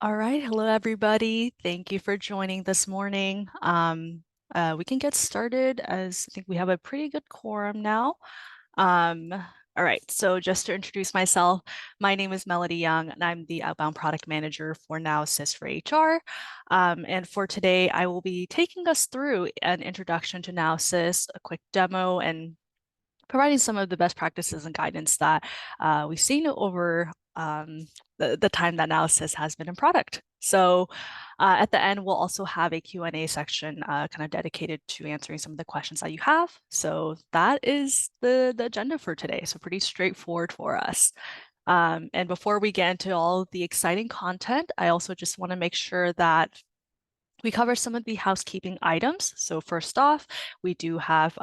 All right, hello everybody. Thank you for joining this morning. We can get started as I think we have a pretty good quorum now. All right, so just to introduce myself, my name is Melody Young, and I'm the Outbound Product Manager for Now Assist for HR. And for today, I will be taking us through an introduction to Now Assist, a quick demo, and providing some of the best practices and guidance that we've seen over the time that Analysis has been in product. So at the end, we'll also have a Q&A section kind of dedicated to answering some of the questions that you have. So that is the agenda for today. So pretty straightforward for us. And before we get into all the exciting content, I also just want to make sure that we cover some of the housekeeping items. So first off, we do have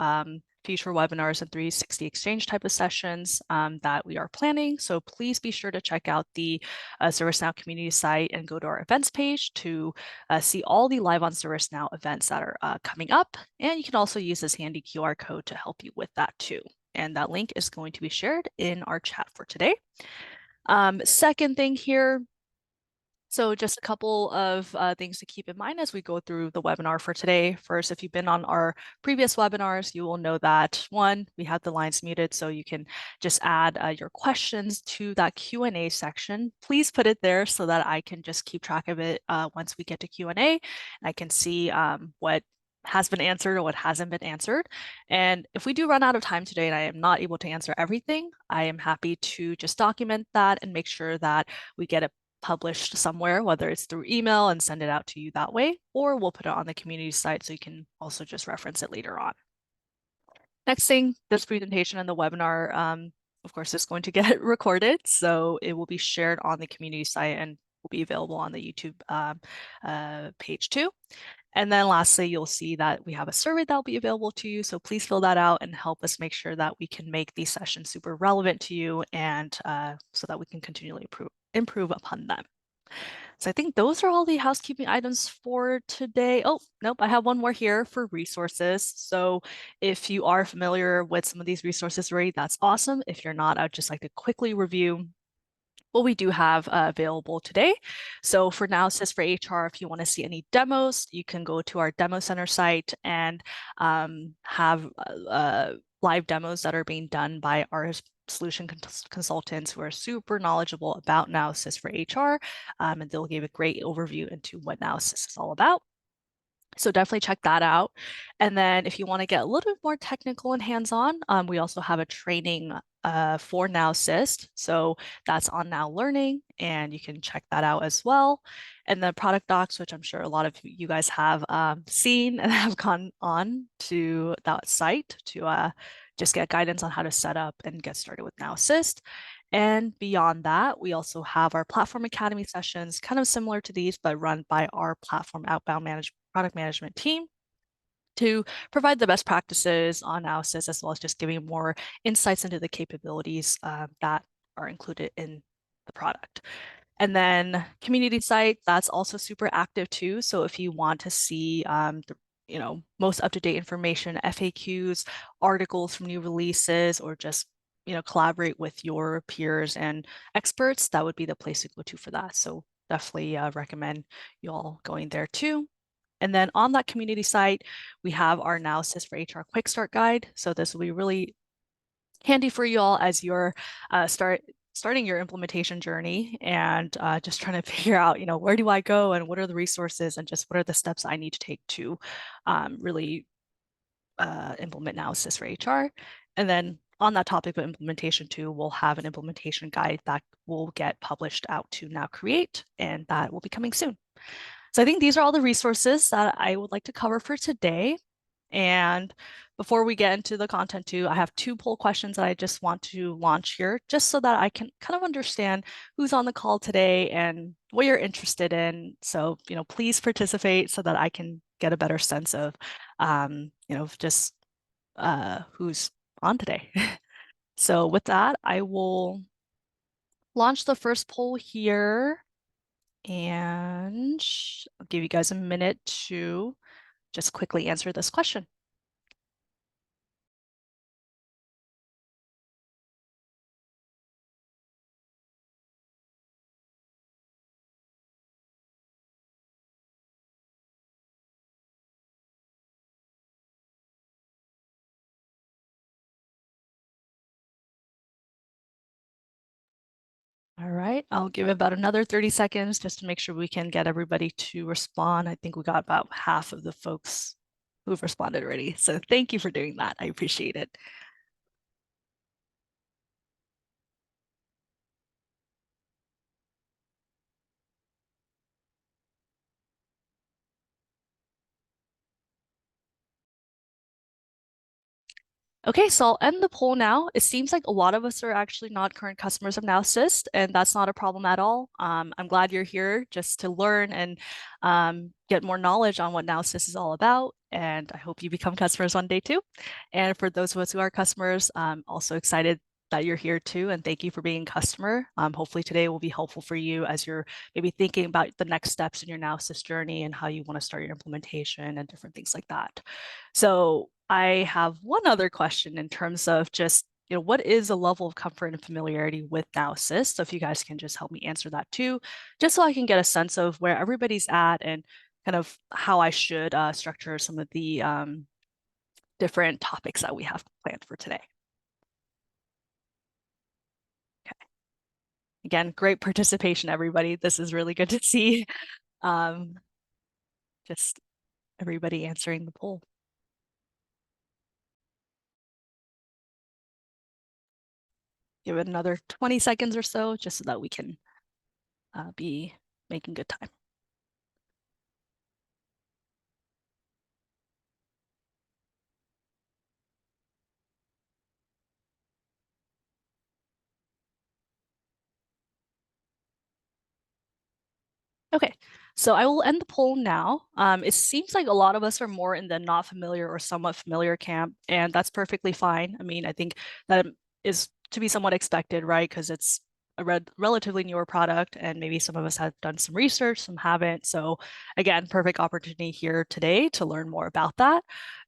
future webinars and 360 exchange type of sessions that we are planning. So please be sure to check out the ServiceNow community site and go to our events page to see all the live on ServiceNow events that are coming up. And you can also use this handy QR code to help you with that too. And that link is going to be shared in our chat for today. Second thing here, so just a couple of things to keep in mind as we go through the webinar for today. First, if you've been on our previous webinars, you will know that one, we have the lines muted, so you can just add your questions to that Q&A section. Please put it there so that I can just keep track of it once we get to Q&A. And I can see what has been answered or what hasn't been answered. And if we do run out of time today and I am not able to answer everything, I am happy to just document that and make sure that we get it published somewhere, whether it's through email and send it out to you that way, or we'll put it on the community site so you can also just reference it later on. Next thing, this presentation and the webinar, of course, is going to get recorded, so it will be shared on the community site and will be available on the YouTube page too. And then lastly, you'll see that we have a survey that will be available to you. So please fill that out and help us make sure that we can make these sessions super relevant to you and so that we can continually improve upon them. So I think those are all the housekeeping items for today. Oh, nope, I have one more here for resources. So if you are familiar with some of these resources already, that's awesome. If you're not, I'd just like to quickly review what we do have available today. So for Now Assist for HR, if you want to see any demos, you can go to our demo center site and have live demos that are being done by our solution consultants who are super knowledgeable about Now Assist for HR, and they'll give a great overview into what Now Assist is all about. So definitely check that out. And then if you want to get a little bit more technical and hands-on, we also have a training for Now Assist. So that's on Now Learning, and you can check that out as well. And the product docs, which I'm sure a lot of you guys have seen and have gone on to that site to just get guidance on how to set up and get started with Now Assist. And beyond that, we also have our Platform Academy sessions, kind of similar to these, but run by our Platform Outbound Product Management team to provide the best practices on analysis, as well as just giving more insights into the capabilities that are included in the product. And then community site, that's also super active too. So if you want to see the most up-to-date information, FAQs, articles from new releases, or just collaborate with your peers and experts, that would be the place to go to for that. So definitely recommend you all going there too. And then on that community site, we have our Now Assist for HR Quick Start Guide. So this will be really handy for you all as you're starting your implementation journey and just trying to figure out, where do I go and what are the resources and just what are the steps I need to take to really implement Now Assist for HR. And then on that topic of implementation too, we'll have an implementation guide that will get published out to Now Create, and that will be coming soon. So I think these are all the resources that I would like to cover for today. And before we get into the content too, I have 2 poll questions that I just want to launch here, just so that I can kind of understand who's on the call today and what you're interested in. So, please participate so that I can get a better sense of, just who's on today. So with that, I will launch the first poll here. And I'll give you guys a minute to just quickly answer this question. right, I'll give it about another 30 seconds just to make sure we can get everybody to respond. I think we got about half of the folks who've responded already. So thank you for doing that. I appreciate it. Okay, so I'll end the poll now. It seems like a lot of us are actually not current customers of NowSys, and that's not a problem at all. I'm glad you're here just to learn and get more knowledge on what NowSys is all about. And I hope you become customers one day too. And for those of us who are customers, I'm also excited that you're here too. And thank you for being a customer. Hopefully today will be helpful for you as you're maybe thinking about the next steps in your NowSys journey and how you want to start your implementation and different things like that. So I have one other question in terms of just, what is a level of comfort and familiarity with NowSys? So if you guys can just help me answer that too, just so I can get a sense of where everybody's at and kind of how I should structure some of the different topics that we have planned for today. Okay. Again, great participation, everybody. This is really good to see. Just everybody answering the poll. Give it another 20 seconds or so, just so that we can be making good time. Okay, so I will end the poll now. It seems like a lot of us are more in the not familiar or somewhat familiar camp, and that's perfectly fine. I mean, I think that is to be somewhat expected, right? Because it's a relatively newer product, and maybe some of us have done some research, some haven't. So again, perfect opportunity here today to learn more about that.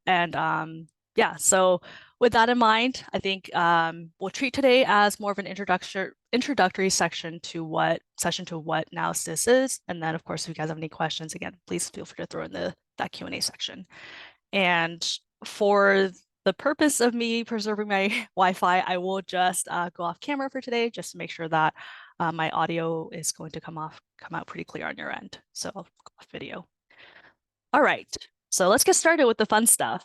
And yeah, so with that in mind, I think we'll treat today as more of an introductory section to what NowSys is. And then of course, if you guys have any questions, again, please feel free to throw in that Q&A section. And for the purpose of me preserving my Wi-Fi, I will just go off camera for today, just to make sure that my audio is going to come out pretty clear on your end. So I'll go off video. All right, so let's get started with the fun stuff.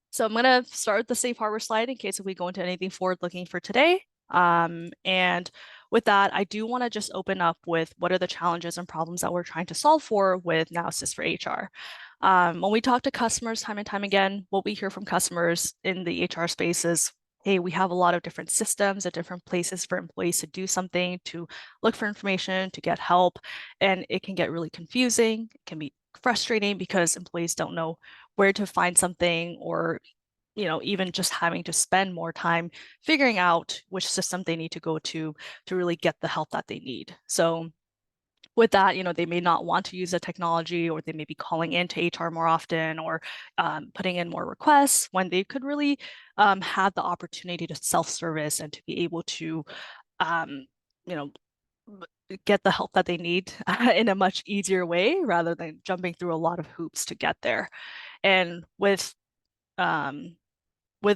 So I'm going to start with the safe harbor slide in case if we go into anything forward-looking for today. And with that, I do want to just open up with what are the challenges and problems that we're trying to solve for with NowSys for HR. When we talk to customers time and time again, what we hear from customers in the HR space is, hey, we have a lot of different systems at different places for employees to do something, to look for information, to get help, and it can get really confusing. It can be frustrating because employees don't know where to find something, or even just having to spend more time figuring out which system they need to go to really get the help that they need. So with that, they may not want to use the technology, or they may be calling into HR more often, or putting in more requests when they could really have the opportunity to self-service and to be able to get the help that they need in a much easier way, rather than jumping through a lot of hoops to get there. And with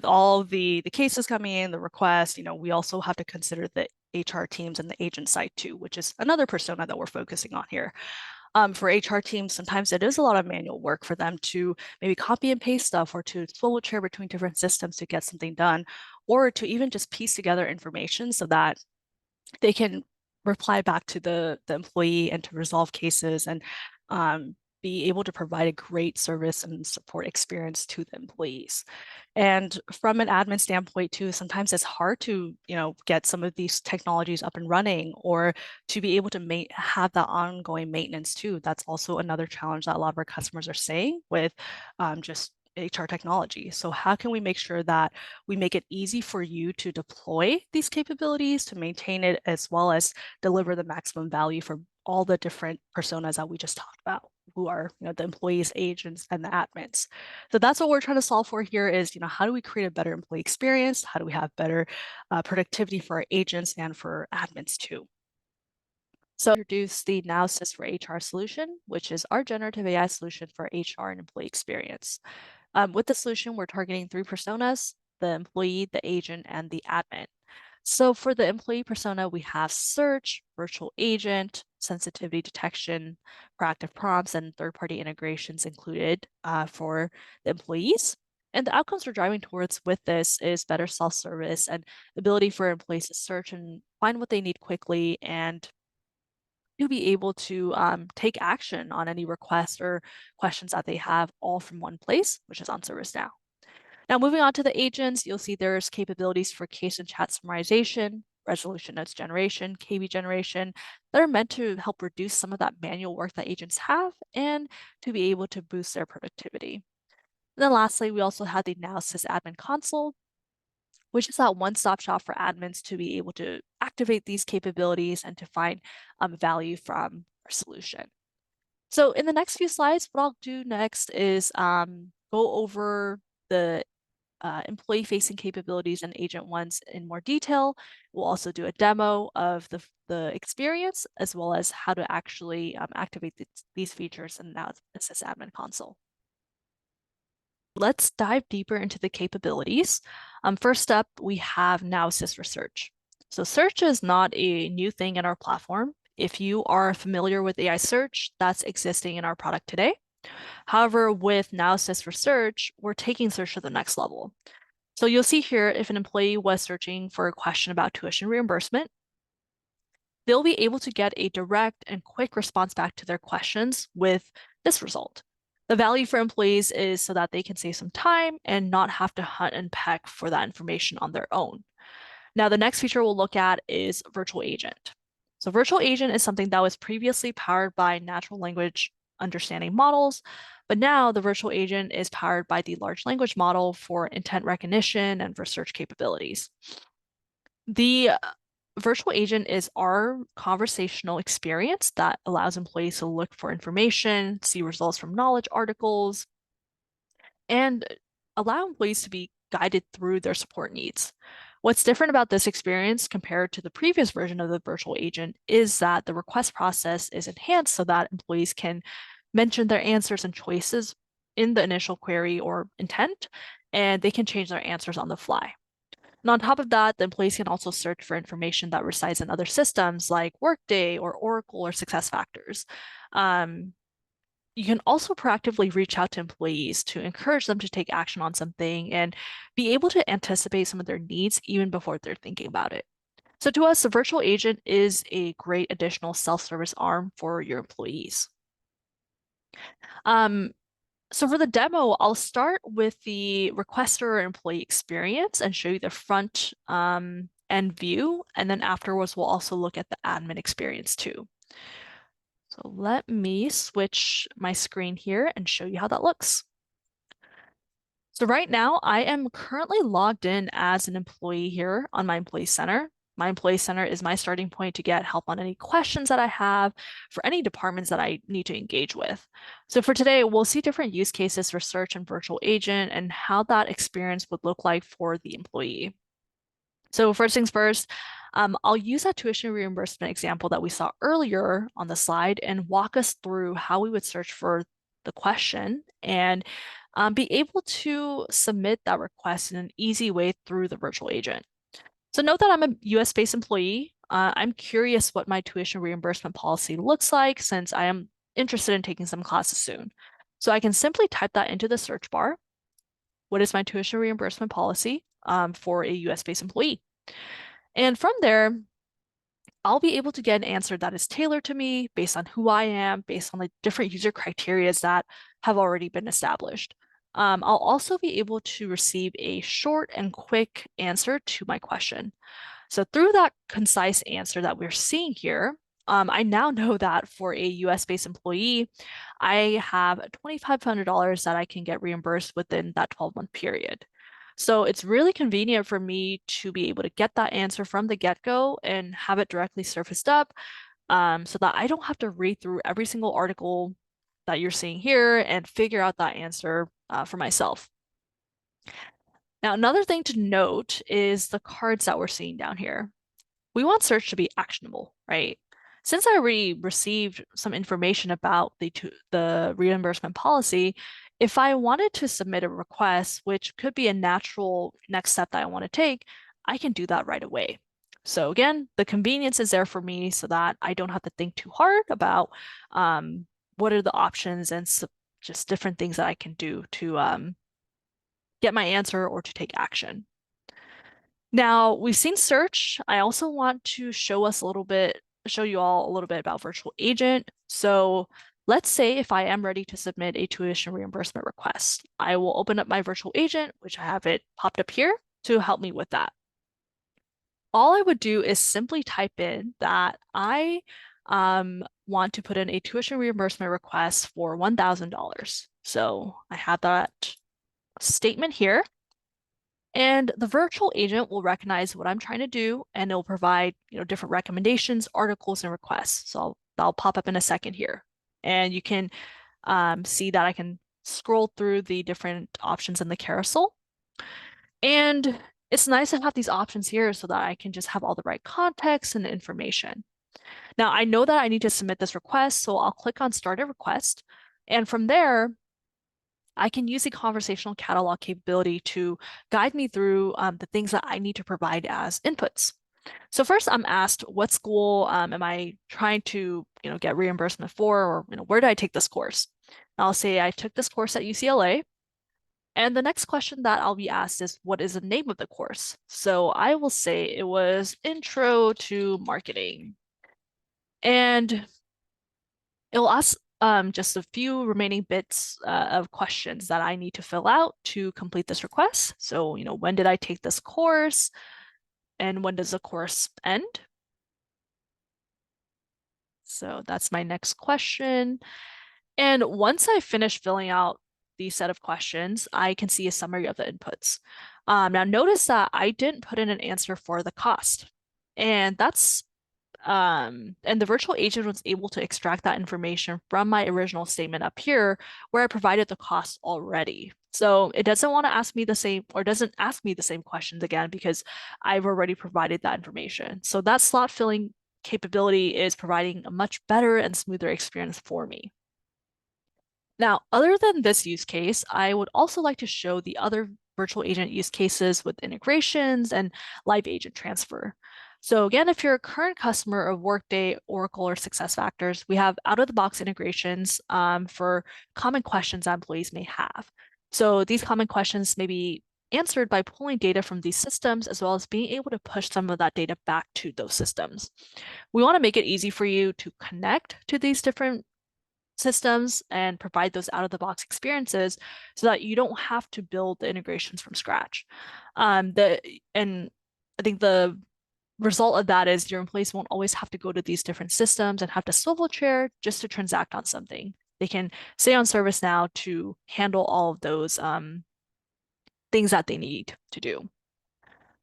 all the cases coming in, the requests, we also have to consider the HR teams and the agent side too, which is another persona that we're focusing on here. For HR teams, sometimes it is a lot of manual work for them to maybe copy and paste stuff, or to swivel chair between different systems to get something done, or to even just piece together information so that they can reply back to the employee and to resolve cases, and be able to provide a great service and support experience to the employees. And from an admin standpoint too, sometimes it's hard to, get some of these technologies up and running, or to be able to have that ongoing maintenance too. That's also another challenge that a lot of our customers are saying with just HR technology. So how can we make sure that we make it easy for you to deploy these capabilities, to maintain it, as well as deliver the maximum value for all the different personas that we just talked about, who are the employees, agents, and the admins. So that's what we're trying to solve for here is, how do we create a better employee experience? How do we have better productivity for our agents and for admins too? So introduce the NowSys for HR solution, which is our generative AI solution for HR and employee experience. With the solution, we're targeting 3 personas: the employee, the agent, and the admin. So for the employee persona, we have search, virtual agent, sensitivity detection, proactive prompts, and third-party integrations included for the employees. And the outcomes we're driving towards with this is better self-service and the ability for employees to search and find what they need quickly and to be able to take action on any requests or questions that they have all from one place, which is on ServiceNow. Now, moving on to the agents, you'll see there's capabilities for case and chat summarization, resolution notes generation, KB generation that are meant to help reduce some of that manual work that agents have and to be able to boost their productivity. And then lastly, we also have the Now Sysadmin Console, which is that one-stop shop for admins to be able to activate these capabilities and to find value from our solution. So in the next few slides, what I'll do next is go over the employee-facing capabilities and agent ones in more detail. We'll also do a demo of the experience as well as how to actually activate these features in Now Sysadmin Console. Let's dive deeper into the capabilities. First up, we have Now Assist for Search. So search is not a new thing in our platform. If you are familiar with AI search, that's existing in our product today. However, with Now Assist for Search, we're taking search to the next level. So you'll see here, if an employee was searching for a question about tuition reimbursement, they'll be able to get a direct and quick response back to their questions with this result. The value for employees is so that they can save some time and not have to hunt and peck for that information on their own. Now, the next feature we'll look at is virtual agent. So virtual agent is something that was previously powered by natural language understanding models, but now the virtual agent is powered by the large language model for intent recognition and for search capabilities. The virtual agent is our conversational experience that allows employees to look for information, see results from knowledge articles, and allow employees to be guided through their support needs. What's different about this experience compared to the previous version of the virtual agent is that the request process is enhanced so that employees can mention their answers and choices in the initial query or intent, and they can change their answers on the fly. And on top of that, the employees can also search for information that resides in other systems like Workday or Oracle or SuccessFactors. You can also proactively reach out to employees to encourage them to take action on something and be able to anticipate some of their needs even before they're thinking about it. So to us, the virtual agent is a great additional self-service arm for your employees. So for the demo, I'll start with the requester or employee experience and show you the front end view. And then afterwards, we'll also look at the admin experience too. So let me switch my screen here and show you how that looks. So right now, I am currently logged in as an employee here on my Employee Center. My Employee Center is my starting point to get help on any questions that I have for any departments that I need to engage with. So for today, we'll see different use cases for search and virtual agent and how that experience would look like for the employee. So first things first, I'll use that tuition reimbursement example that we saw earlier on the slide and walk us through how we would search for the question and be able to submit that request in an easy way through the virtual agent. So note that I'm a US-based employee. I'm curious what my tuition reimbursement policy looks like since I am interested in taking some classes soon. So I can simply type that into the search bar. What is my tuition reimbursement policy for a US-based employee? And from there, I'll be able to get an answer that is tailored to me based on who I am, based on the different user criteria that have already been established. I'll also be able to receive a short and quick answer to my question. So through that concise answer that we're seeing here, I now know that for a US-based employee, I have $2,500 that I can get reimbursed within that 12-month period. So it's really convenient for me to be able to get that answer from the get-go and have it directly surfaced up so that I don't have to read through every single article that you're seeing here and figure out that answer for myself. Now, another thing to note is the cards that we're seeing down here. We want search to be actionable, right? Since I already received some information about the reimbursement policy, if I wanted to submit a request, which could be a natural next step that I want to take, I can do that right away. So again, the convenience is there for me so that I don't have to think too hard about what are the options and just different things that I can do to get my answer or to take action. Now, we've seen search. I also want to show you all a little bit about virtual agent. So let's say if I am ready to submit a tuition reimbursement request, I will open up my virtual agent, which I have it popped up here to help me with that. All I would do is simply type in that I want to put in a tuition reimbursement request for $1,000. So I have that statement here. And the virtual agent will recognize what I'm trying to do, and it'll provide, different recommendations, articles, and requests. So that'll pop up in a second here. And you can see that I can scroll through the different options in the carousel. And it's nice to have these options here so that I can just have all the right context and information. Now, I know that I need to submit this request, so I'll click on Start a Request. And from there, I can use the conversational catalog capability to guide me through the things that I need to provide as inputs. So first, I'm asked what school am I trying to get reimbursement for, or where did I take this course? And I'll say I took this course at UCLA. And the next question that I'll be asked is, what is the name of the course? So I will say it was Intro to Marketing. And it'll ask just a few remaining bits of questions that I need to fill out to complete this request. So, when did I take this course? And when does the course end? So that's my next question. And once I finish filling out the set of questions, I can see a summary of the inputs. Now notice that I didn't put in an answer for the cost. And the virtual agent was able to extract that information from my original statement up here where I provided the cost already. So it doesn't want to ask me the same, or doesn't ask me the same questions again because I've already provided that information. So that slot filling capability is providing a much better and smoother experience for me. Now, other than this use case, I would also like to show the other virtual agent use cases with integrations and live agent transfer. So again, if you're a current customer of Workday, Oracle, or SuccessFactors, we have out-of-the-box integrations for common questions that employees may have. So these common questions may be answered by pulling data from these systems, as well as being able to push some of that data back to those systems. We want to make it easy for you to connect to these different systems and provide those out-of-the-box experiences so that you don't have to build the integrations from scratch. And I think the result of that is your employees won't always have to go to these different systems and have to swivel chair just to transact on something. They can stay on ServiceNow to handle all of those things that they need to do.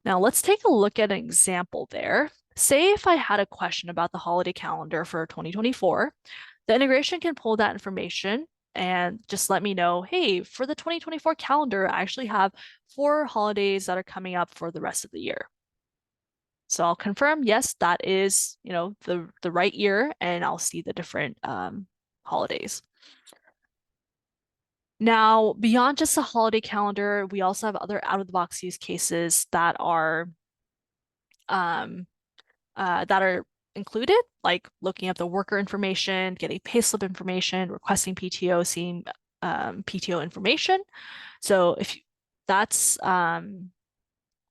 Now let's take a look at an example there. Say if I had a question about the holiday calendar for 2024, the integration can pull that information and just let me know, hey, for the 2024 calendar, I actually have 4 holidays that are coming up for the rest of the year. So I'll confirm, yes, that is, the right year, and I'll see the different holidays. Now, beyond just the holiday calendar, we also have other out-of-the-box use cases that are included, like looking up the worker information, getting payslip information, requesting PTO, seeing PTO information. So that's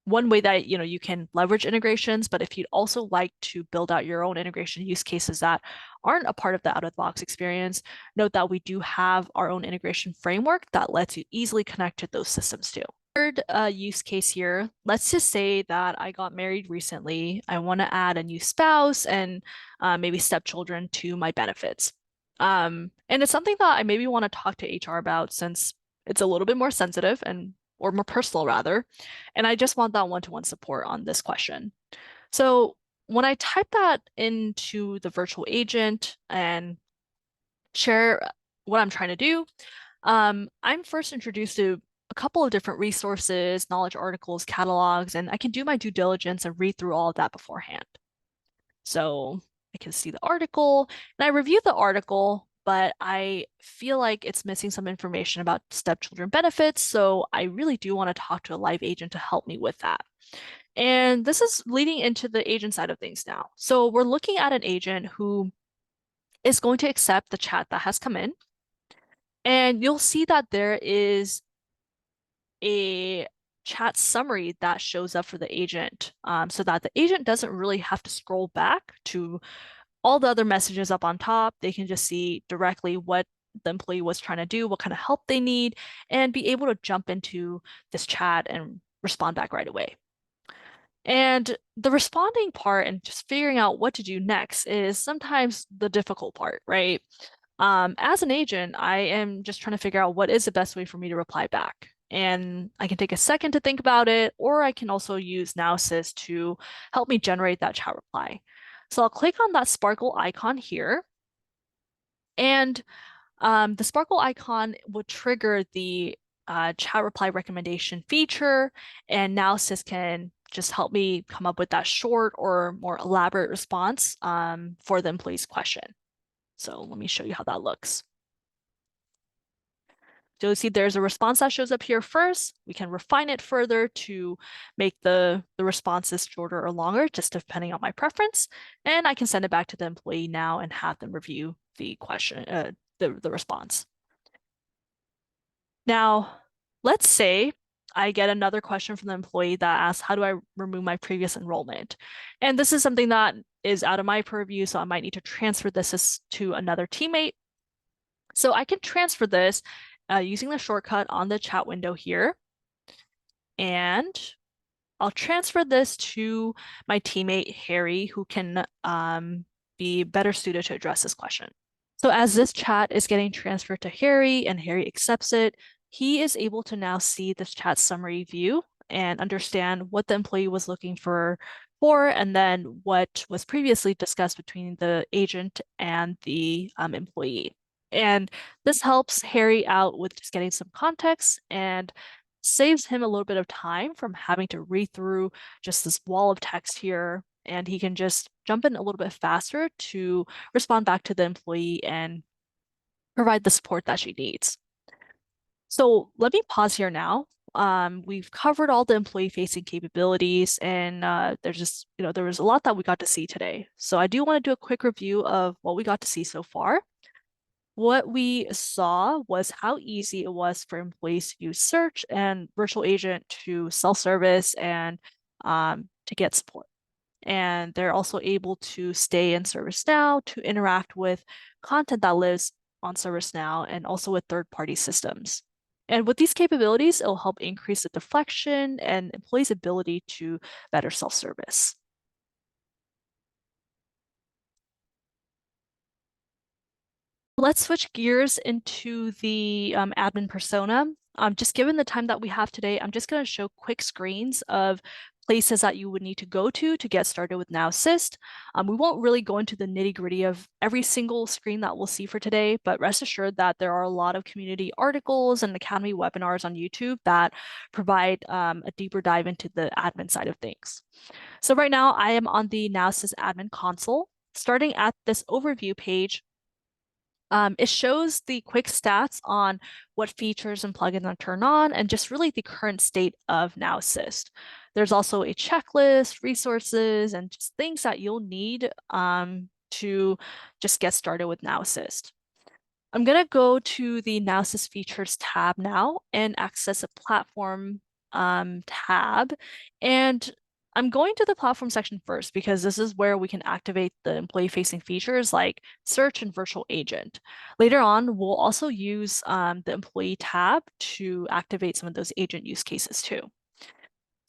one way that you can leverage integrations, but if you'd also like to build out your own integration use cases that aren't a part of the out-of-the-box experience, note that we do have our own integration framework that lets you easily connect to those systems too. Third use case here, let's just say that I got married recently. I want to add a new spouse and maybe stepchildren to my benefits. And it's something that I maybe want to talk to HR about since it's a little bit more sensitive or more personal rather. And I just want that one-to-one support on this question. So when I type that into the virtual agent and share what I'm trying to do, I'm first introduced to a couple of different resources, knowledge articles, catalogs, and I can do my due diligence and read through all of that beforehand. So I can see the article and I review the article, but I feel like it's missing some information about stepchildren benefits. So I really do want to talk to a live agent to help me with that. And this is leading into the agent side of things now. So we're looking at an agent who is going to accept the chat that has come in. And you'll see that there is a chat summary that shows up for the agent, so that the agent doesn't really have to scroll back to all the other messages up on top. They can just see directly what the employee was trying to do, what kind of help they need, and be able to jump into this chat and respond back right away. And the responding part and just figuring out what to do next is sometimes the difficult part, right? As an agent, I am just trying to figure out what is the best way for me to reply back. And I can take a second to think about it, or I can also use NowSys to help me generate that chat reply. So I'll click on that sparkle icon here, and the sparkle icon will trigger the chat reply recommendation feature, and NowSys can just help me come up with that short or more elaborate response for the employee's question. So let me show you how that looks. So you'll see there's a response that shows up here first. We can refine it further to make the responses shorter or longer, just depending on my preference. And I can send it back to the employee now and have them review the question, the response. Now, let's say I get another question from the employee that asks, how do I remove my previous enrollment? And this is something that is out of my purview, so I might need to transfer this to another teammate. So I can transfer this using the shortcut on the chat window here. And I'll transfer this to my teammate, Harry, who can be better suited to address this question. So as this chat is getting transferred to Harry and Harry accepts it, he is able to now see this chat summary view and understand what the employee was looking for, and then what was previously discussed between the agent and the employee. And this helps Harry out with just getting some context and saves him a little bit of time from having to read through just this wall of text here. And he can just jump in a little bit faster to respond back to the employee and provide the support that she needs. So let me pause here now. We've covered all the employee-facing capabilities, and there was a lot that we got to see today. So I do want to do a quick review of what we got to see so far. What we saw was how easy it was for employees to use Search and Virtual Agent to self-service and to get support. And they're also able to stay in ServiceNow to interact with content that lives on ServiceNow and also with third-party systems. And with these capabilities, it'll help increase the deflection and employees' ability to better self-service. Let's switch gears into the admin persona. Just given the time that we have today, I'm just going to show quick screens of places that you would need to go to get started with NowSys. We won't really go into the nitty-gritty of every single screen that we'll see for today, but rest assured that there are a lot of community articles and Academy webinars on YouTube that provide a deeper dive into the admin side of things. So right now, I am on the NowSys admin console. Starting at this overview page, it shows the quick stats on what features and plugins are turned on and just really the current state of NowSys. There's also a checklist, resources, and just things that you'll need to just get started with NowSys. I'm going to go to the NowSys Features tab now and access a platform tab. And I'm going to the platform section first because this is where we can activate the employee-facing features like Search and Virtual Agent. Later on, we'll also use the Employee tab to activate some of those agent use cases too.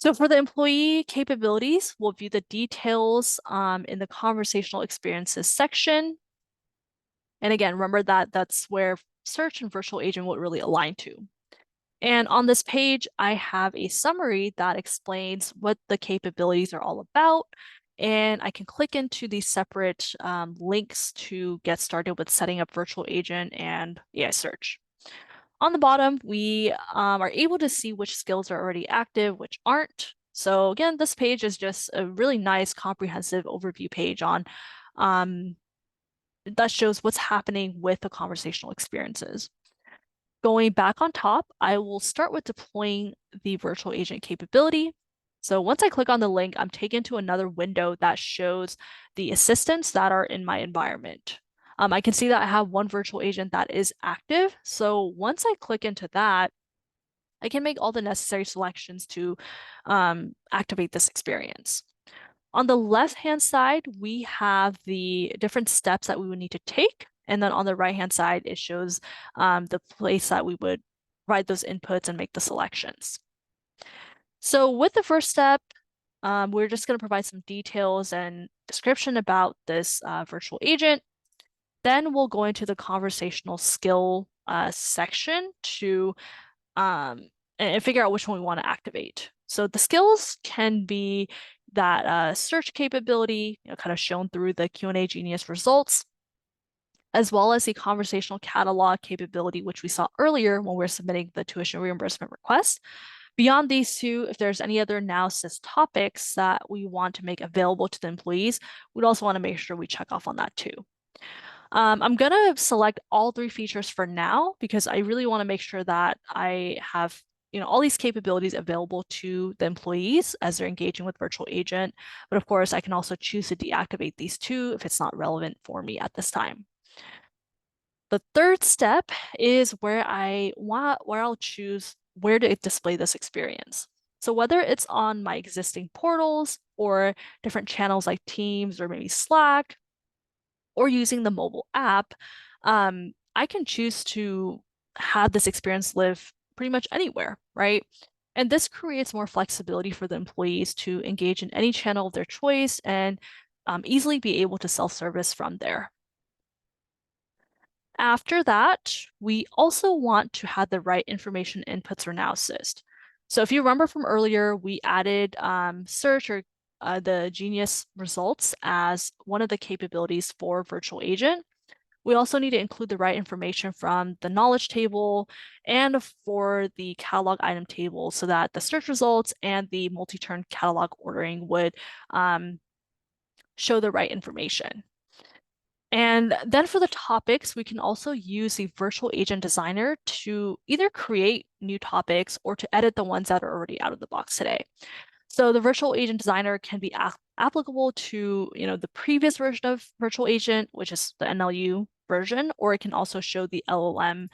So for the employee capabilities, we'll view the details in the Conversational Experiences section. And again, remember that that's where Search and Virtual Agent would really align to. And on this page, I have a summary that explains what the capabilities are all about. And I can click into these separate links to get started with setting up Virtual Agent and AI Search. On the bottom, we are able to see which skills are already active, which aren't. So again, this page is just a really nice comprehensive overview page on that shows what's happening with the conversational experiences. Going back on top, I will start with deploying the virtual agent capability. So once I click on the link, I'm taken to another window that shows the assistants that are in my environment. I can see that I have one virtual agent that is active. So once I click into that, I can make all the necessary selections to activate this experience. On the left-hand side, we have the different steps that we would need to take. And then on the right-hand side, it shows the place that we would provide those inputs and make the selections. So with the first step, we're just going to provide some details and description about this virtual agent. Then we'll go into the conversational skill section to and figure out which one we want to activate. So the skills can be that search capability, kind of shown through the Q&A Genius results, as well as the conversational catalog capability, which we saw earlier when we were submitting the tuition reimbursement request. Beyond these two, if there's any other analysis topics that we want to make available to the employees, we'd also want to make sure we check off on that too. I'm going to select all three features for now because I really want to make sure that I have all these capabilities available to the employees as they're engaging with virtual agent. But of course, I can also choose to deactivate these two if it's not relevant for me at this time. The third step is where I'll choose where to display this experience. So whether it's on my existing portals or different channels like Teams or maybe Slack, or using the mobile app, I can choose to have this experience live pretty much anywhere, right? And this creates more flexibility for the employees to engage in any channel of their choice and easily be able to self-service from there. After that, we also want to have the right information inputs or now assist. So if you remember from earlier, we added search or the Genius results as one of the capabilities for virtual agent. We also need to include the right information from the knowledge table and for the catalog item table so that the search results and the multi-turn catalog ordering would show the right information. And then for the topics, we can also use the virtual agent designer to either create new topics or to edit the ones that are already out of the box today. So the virtual agent designer can be applicable to the previous version of virtual agent, which is the NLU version, or it can also show the LLM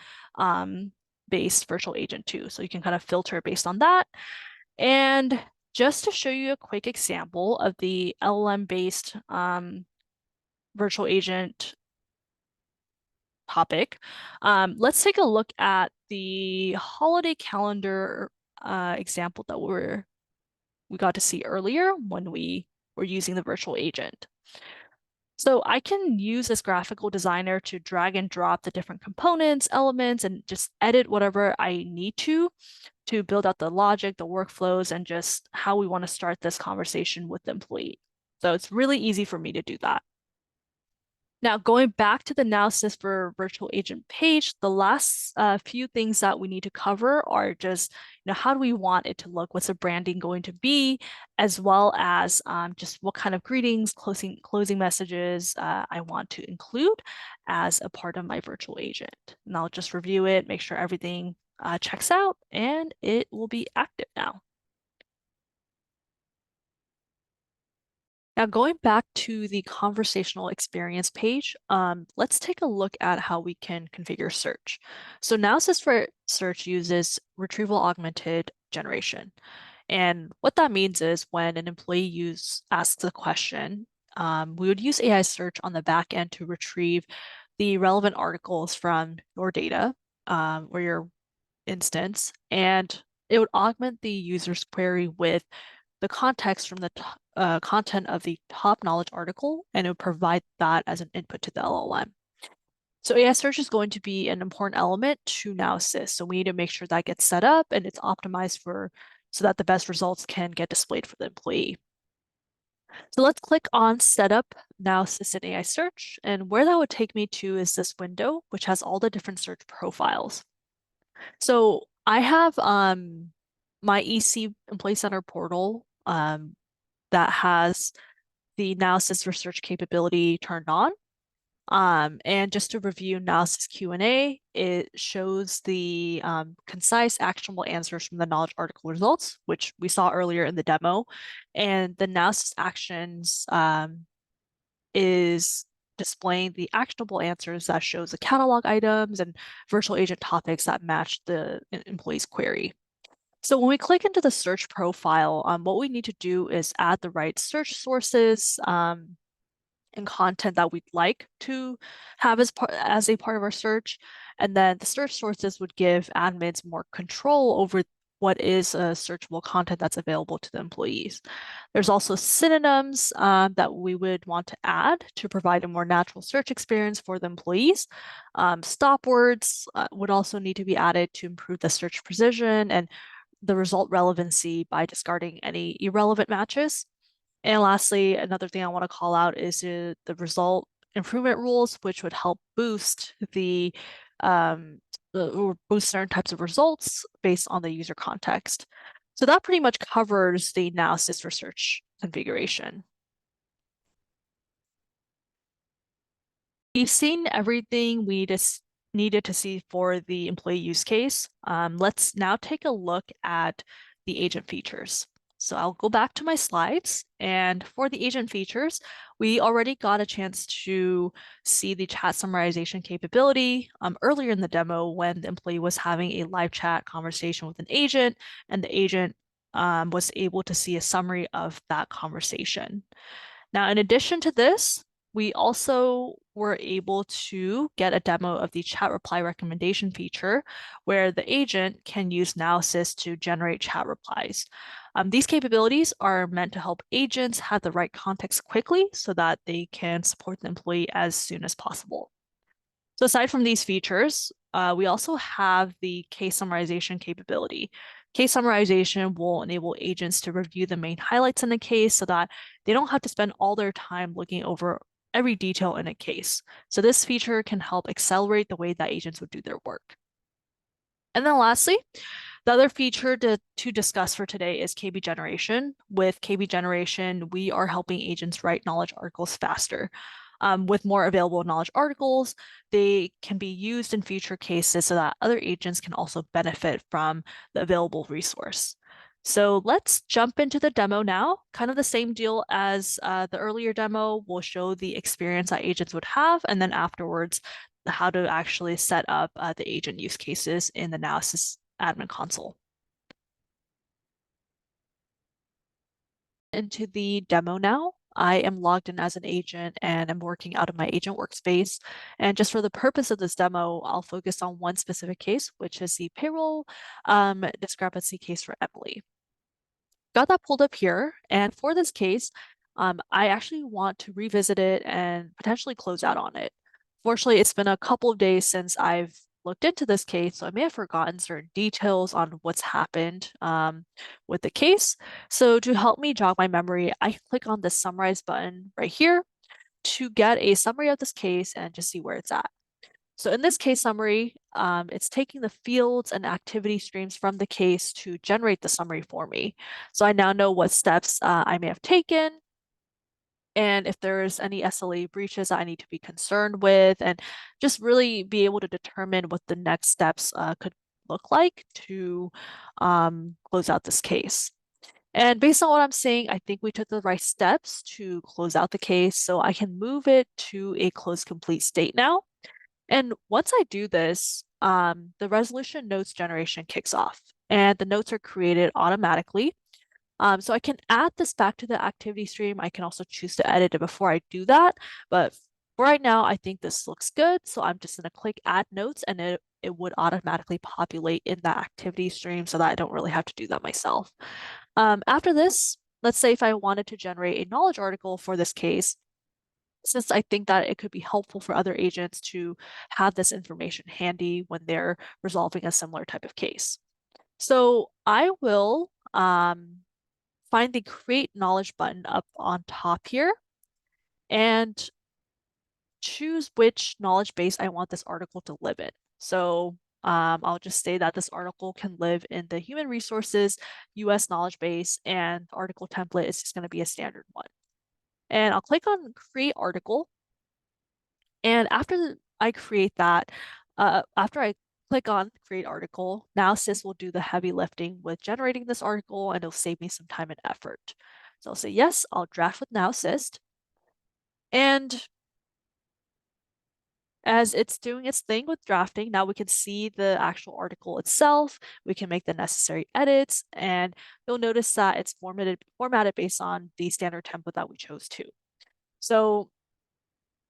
based virtual agent too. So you can kind of filter based on that. And just to show you a quick example of the LLM based virtual agent topic, let's take a look at the holiday calendar example that we got to see earlier when we were using the virtual agent. So I can use this graphical designer to drag and drop the different components, elements, and just edit whatever I need to build out the logic, the workflows, and just how we want to start this conversation with the employee. So it's really easy for me to do that. Now, going back to the analysis for virtual agent page, the last few things that we need to cover are just, how do we want it to look? What's the branding going to be? As well as just what kind of greetings, closing messages I want to include as a part of my virtual agent. And I'll just review it, make sure everything checks out, and it will be active now. Now, going back to the conversational experience page, let's take a look at how we can configure search. So Analysis for Search uses retrieval augmented generation. And what that means is when an employee asks a question, we would use AI search on the back end to retrieve the relevant articles from your data or your instance, and it would augment the user's query with the context from the content of the top knowledge article, and it would provide that as an input to the LLM. So AI search is going to be an important element to Now Assist. So we need to make sure that gets set up and it's optimized so that the best results can get displayed for the employee. So let's click on Setup Now Assist in AI Search. And where that would take me to is this window, which has all the different search profiles. So I have my EC Employee Center portal that has the analysis research capability turned on. And just to review analysis Q&A, it shows the concise, actionable answers from the knowledge article results, which we saw earlier in the demo. And the analysis actions is displaying the actionable answers that shows the catalog items and virtual agent topics that match the employee's query. So when we click into the search profile, what we need to do is add the right search sources, and content that we'd like to have as a part of our search. And then the search sources would give admins more control over what is searchable content that's available to the employees. There's also synonyms that we would want to add to provide a more natural search experience for the employees. Stop words would also need to be added to improve the search precision and the result relevancy by discarding any irrelevant matches. And lastly, another thing I want to call out is the result improvement rules, which would help boost or boost certain types of results based on the user context. So that pretty much covers the analysis research configuration. We've seen everything we just needed to see for the employee use case. Let's now take a look at the agent features. So I'll go back to my slides, and for the agent features, we already got a chance to see the chat summarization capability earlier in the demo when the employee was having a live chat conversation with an agent, and the agent was able to see a summary of that conversation. Now, in addition to this, we also were able to get a demo of the chat reply recommendation feature where the agent can use Now Assist to generate chat replies. These capabilities are meant to help agents have the right context quickly so that they can support the employee as soon as possible. So aside from these features, we also have the case summarization capability. Case summarization will enable agents to review the main highlights in a case so that they don't have to spend all their time looking over every detail in a case. So this feature can help accelerate the way that agents would do their work. And then lastly, the other feature to discuss for today is KB generation. With KB generation, we are helping agents write knowledge articles faster. With more available knowledge articles, they can be used in future cases so that other agents can also benefit from the available resource. So let's jump into the demo now. Kind of the same deal as the earlier demo. We'll show the experience that agents would have, and then afterwards, how to actually set up the agent use cases in the Now Assist admin console. Into the demo now. I am logged in as an agent and I'm working out of my agent workspace. And just for the purpose of this demo, I'll focus on one specific case, which is the payroll discrepancy case for Emily. Got that pulled up here. And for this case, I actually want to revisit it and potentially close out on it. Fortunately, it's been a couple of days since I've looked into this case, so I may have forgotten certain details on what's happened with the case. So to help me jog my memory, I can click on the summarize button right here to get a summary of this case and just see where it's at. So in this case summary, it's taking the fields and activity streams from the case to generate the summary for me. So I now know what steps I may have taken, and if there's any SLA breaches that I need to be concerned with, and just really be able to determine what the next steps could look like to close out this case. And based on what I'm seeing, I think we took the right steps to close out the case, so I can move it to a close complete state now. And once I do this, the resolution notes generation kicks off, and the notes are created automatically. So I can add this back to the activity stream. I can also choose to edit it before I do that. But for right now, I think this looks good. So I'm just going to click add notes, and it would automatically populate in that activity stream so that I don't really have to do that myself. After this, let's say if I wanted to generate a knowledge article for this case, since I think that it could be helpful for other agents to have this information handy when they're resolving a similar type of case. So I will find the create knowledge button up on top here and choose which knowledge base I want this article to live in. So I'll just say that this article can live in the human resources US knowledge base, and the article template is just going to be a standard one. And I'll click on create article. And after I create that, after I click on create article, now Sys will do the heavy lifting with generating this article, and it'll save me some time and effort. So I'll say, yes, I'll draft with Now Assist. And as it's doing its thing with drafting, now we can see the actual article itself. We can make the necessary edits, and you'll notice that it's formatted based on the standard template that we chose to. So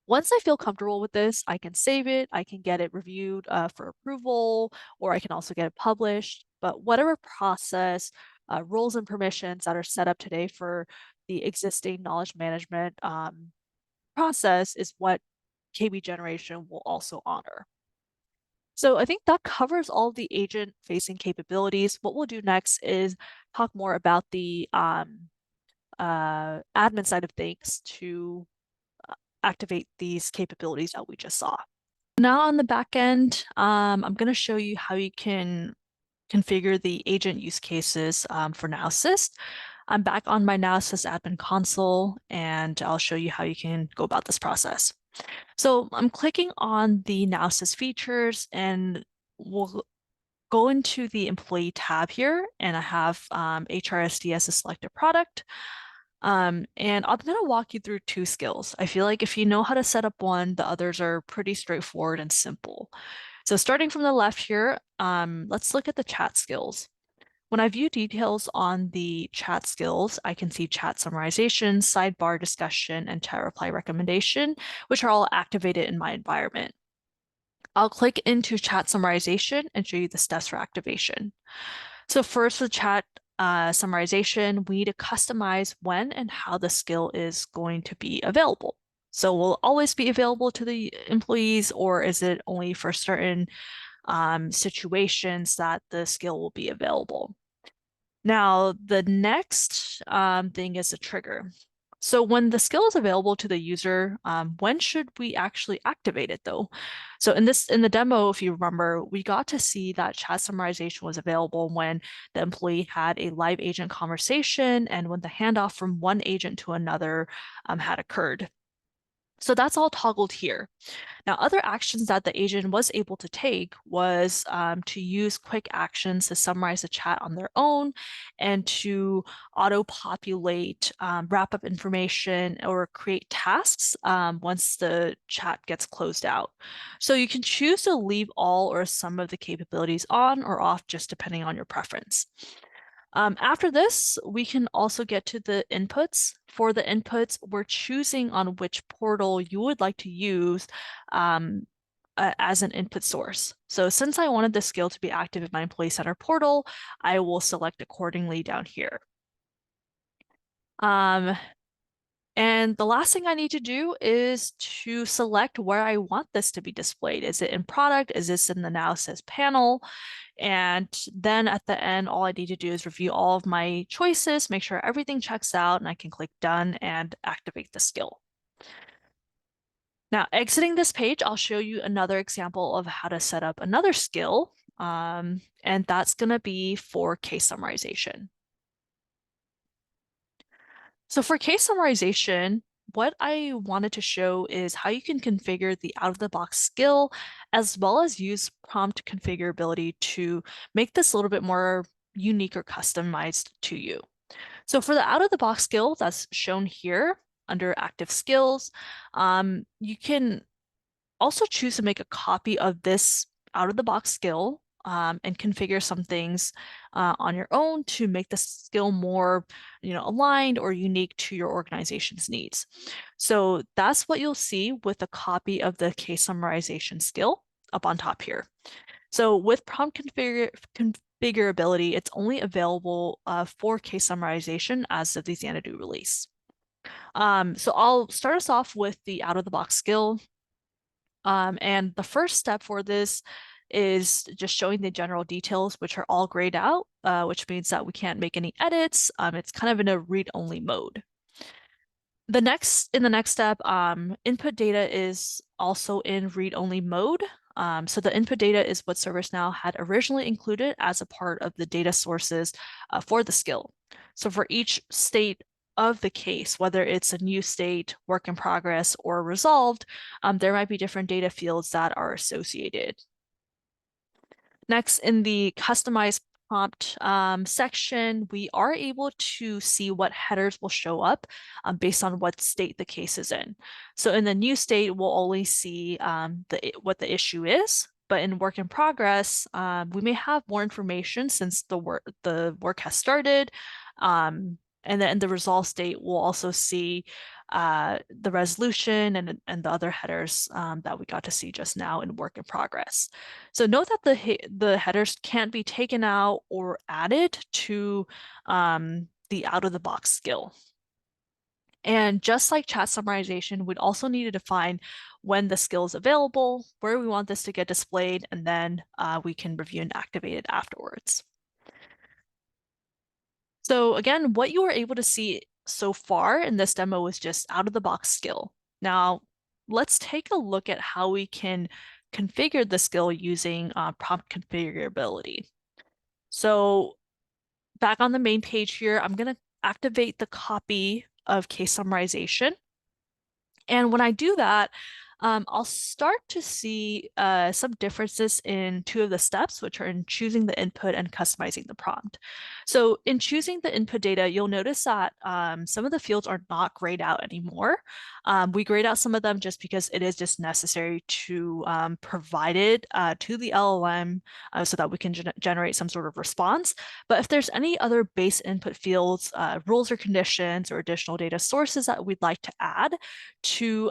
once I feel comfortable with this, I can save it, I can get it reviewed for approval, or I can also get it published. But whatever process, roles and permissions that are set up today for the existing knowledge management process is what KB generation will also honor. So I think that covers all the agent-facing capabilities. What we'll do next is talk more about the admin side of things to activate these capabilities that we just saw. Now on the back end, I'm going to show you how you can configure the agent use cases for Now Assist. I'm back on my Now Assist admin console, and I'll show you how you can go about this process. So I'm clicking on the Now Assist features, and we'll go into the employee tab here, and I have HRSD as a selected product. And I'm going to walk you through two skills. I feel like if you know how to set up one, the others are pretty straightforward and simple. So starting from the left here, let's look at the chat skills. When I view details on the chat skills, I can see chat summarization, sidebar discussion, and chat reply recommendation, which are all activated in my environment. I'll click into chat summarization and show you the steps for activation. So first, the chat summarization, we need to customize when and how the skill is going to be available. So will it always be available to the employees, or is it only for certain situations that the skill will be available? Now, the next thing is a trigger. So when the skill is available to the user, when should we actually activate it though? So in the demo, if you remember, we got to see that chat summarization was available when the employee had a live agent conversation and when the handoff from one agent to another had occurred. So that's all toggled here. Now, other actions that the agent was able to take was to use quick actions to summarize the chat on their own and to auto-populate wrap-up information or create tasks once the chat gets closed out. So you can choose to leave all or some of the capabilities on or off, just depending on your preference. After this, we can also get to the inputs. For the inputs, we're choosing on which portal you would like to use as an input source. So since I wanted the skill to be active in my Employee Center portal, I will select accordingly down here. And the last thing I need to do is to select where I want this to be displayed. Is it in product? Is this in the Now Assist panel? And then at the end, all I need to do is review all of my choices, make sure everything checks out, and I can click done and activate the skill. Now, exiting this page, I'll show you another example of how to set up another skill, and that's going to be for case summarization. So for case summarization, what I wanted to show is how you can configure the out-of-the-box skill, as well as use prompt configurability to make this a little bit more unique or customized to you. So for the out-of-the-box skill that's shown here under active skills, you can also choose to make a copy of this out-of-the-box skill and configure some things on your own to make the skill more, aligned or unique to your organization's needs. So that's what you'll see with a copy of the case summarization skill up on top here. So with prompt configurability, it's only available for case summarization as of the Xanadu release. So I'll start us off with the out-of-the-box skill. And the first step for this is just showing the general details, which are all grayed out, which means that we can't make any edits. It's kind of in a read-only mode. In the next step, input data is also in read-only mode. So the input data is what ServiceNow had originally included as a part of the data sources for the skill. So for each state of the case, whether it's a new state, work in progress, or resolved, there might be different data fields that are associated. Next, in the customized prompt section, we are able to see what headers will show up based on what state the case is in. So in the new state, we'll only see what the issue is. But in work in progress, we may have more information since the work has started. And then in the resolve state, we'll also see the resolution and the other headers that we got to see just now in work in progress. So note that the headers can't be taken out or added to the out-of-the-box skill. And just like chat summarization, we'd also need to define when the skill is available, where we want this to get displayed, and then we can review and activate it afterwards. So again, what you were able to see so far in this demo was just out-of-the-box skill. Now, let's take a look at how we can configure the skill using prompt configurability. So back on the main page here, I'm going to activate the copy of case summarization. And when I do that, I'll start to see some differences in two of the steps, which are in choosing the input and customizing the prompt. So in choosing the input data, you'll notice that some of the fields are not grayed out anymore. We grayed out some of them just because it is just necessary to provide it to the LLM so that we can generate some sort of response. But if there's any other base input fields, rules or conditions, or additional data sources that we'd like to add to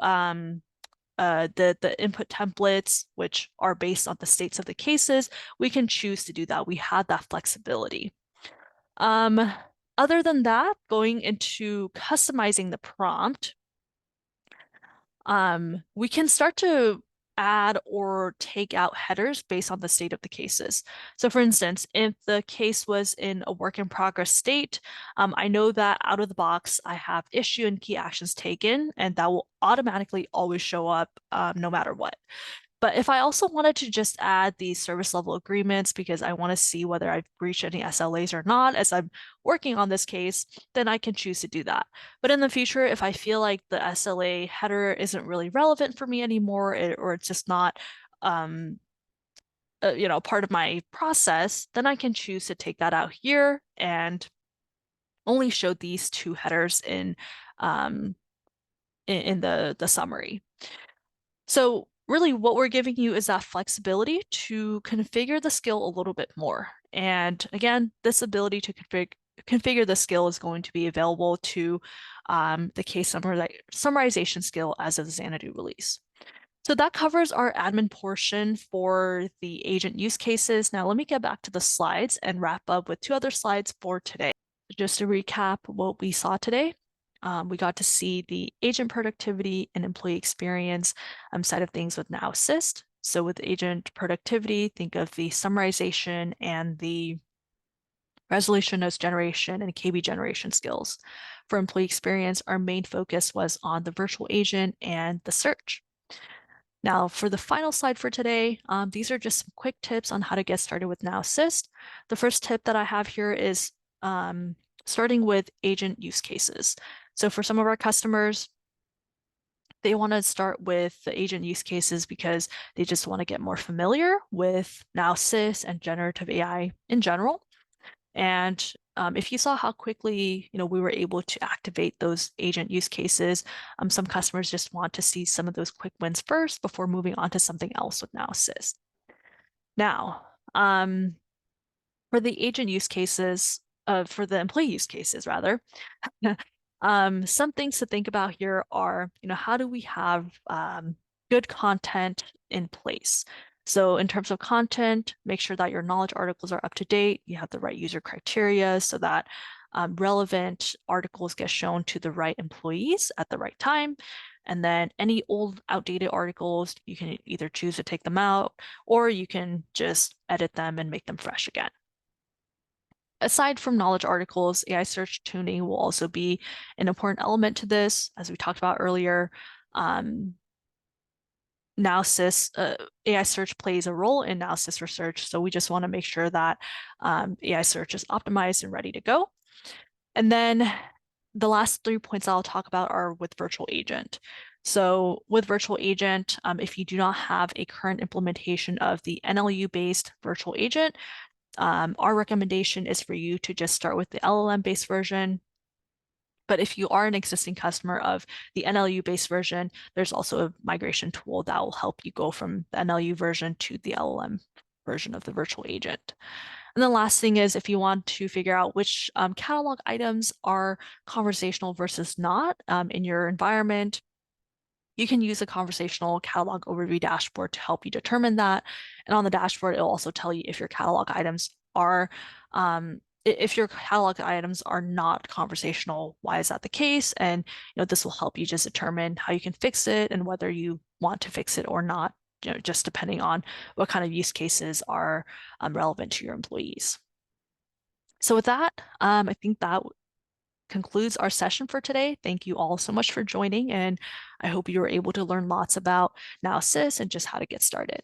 the input templates, which are based on the states of the cases, we can choose to do that. We have that flexibility. Other than that, going into customizing the prompt, we can start to add or take out headers based on the state of the cases. So for instance, if the case was in a work in progress state, I know that out of the box, I have issue and key actions taken, and that will automatically always show up no matter what. But if I also wanted to just add these service level agreements because I want to see whether I've breached any SLAs or not as I'm working on this case, then I can choose to do that. But in the future, if I feel like the SLA header isn't really relevant for me anymore, or it's just not part of my process, then I can choose to take that out here and only show these two headers in the summary. So really what we're giving you is that flexibility to configure the skill a little bit more. And again, this ability to configure the skill is going to be available to the case summarization skill as of the Xanadu release. So that covers our admin portion for the agent use cases. Now let me get back to the slides and wrap up with two other slides for today. Just to recap what we saw today. We got to see the agent productivity and employee experience side of things with Now Assist. So with agent productivity, think of the summarization and the resolution notes generation and KB generation skills. For employee experience, our main focus was on the virtual agent and the search. Now, for the final slide for today, these are just some quick tips on how to get started with Now Assist. The first tip that I have here is starting with agent use cases. So for some of our customers, they want to start with the agent use cases because they just want to get more familiar with Now Assist and generative AI in general. And if you saw how quickly we were able to activate those agent use cases, some customers just want to see some of those quick wins first before moving on to something else with Now Assist. Now, for the agent use cases, for the employee use cases rather, some things to think about here are, how do we have good content in place? So in terms of content, make sure that your knowledge articles are up to date. You have the right user criteria so that relevant articles get shown to the right employees at the right time. And then any old outdated articles, you can either choose to take them out or you can just edit them and make them fresh again. Aside from knowledge articles, AI search tuning will also be an important element to this. As we talked about earlier, Now Assist, AI search plays a role in Now Assist research. So we just want to make sure that AI search is optimized and ready to go. And then the last 3 points I'll talk about are with virtual agent. So with virtual agent, if you do not have a current implementation of the NLU-based virtual agent, our recommendation is for you to just start with the LLM-based version. But if you are an existing customer of the NLU-based version, there's also a migration tool that will help you go from the NLU version to the LLM version of the virtual agent. And the last thing is if you want to figure out which catalog items are conversational versus not in your environment, you can use a conversational catalog overview dashboard to help you determine that. And on the dashboard, it'll also tell you if your catalog items are if your catalog items are not conversational, why is that the case? And this will help you just determine how you can fix it and whether you want to fix it or not, just depending on what kind of use cases are relevant to your employees. So with that, I think that concludes our session for today. Thank you all so much for joining, and I hope you were able to learn lots about Now Assist and just how to get started.